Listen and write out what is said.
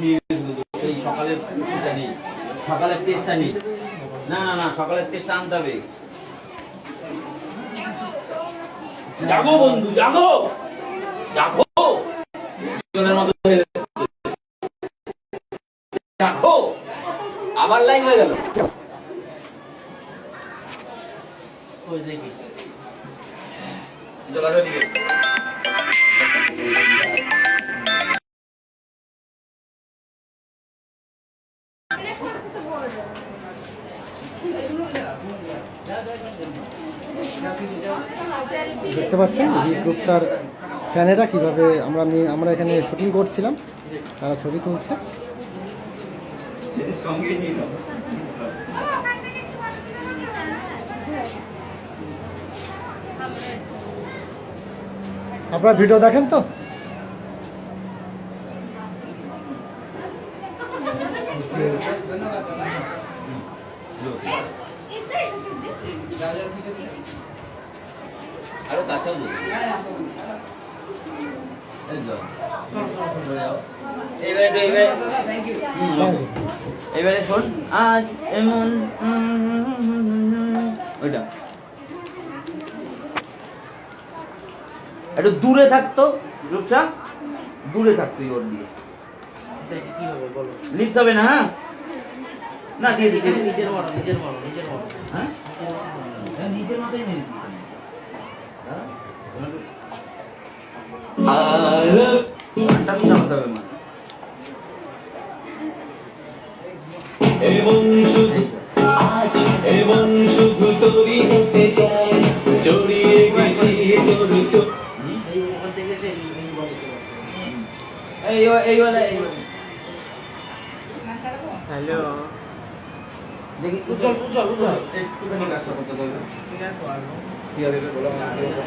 নিয়ে গেছিল সেই সকালের টেস্টটা নেই, সকালের টেস্টটা নেই। না না না, সকালের টেস্টটা আনতে হবে। জাগো বন্ধু, জাগো জাগো, জনের মতো হয়ে যাচ্ছে। জাগো, আবার লাইন হয়ে গেল। ওই দেখি চলো দিকে। দেখতে পাচ্ছেন জি গ্রুপ স্যার ফ্যানেরা কীভাবে আমরা এখানে শুটিং করছিলাম, তারা ছবি তুলছে। আপনারা ভিডিও দেখেন তো? আরো কাছে এবারে শোন, আজ এমন ওইটা একটু দূরে থাকতো, রূপসা দূরে থাকতো ওর দিয়ে। কি হবে বলো? লিপস হবে না? হ্যাঁ না, দিয়ে দিকে নিজের মতো হ্যাঁ নিজের মতোই মেরেছি। আজ এমন শুধু তোরই হতে চাই, জড়িয়ে গেছি তোর চোখ। হ্যালো, দেখি উজ্জ্বল একটুখানি কাজটা করতে দেবে। ঠিক আছে, বলো।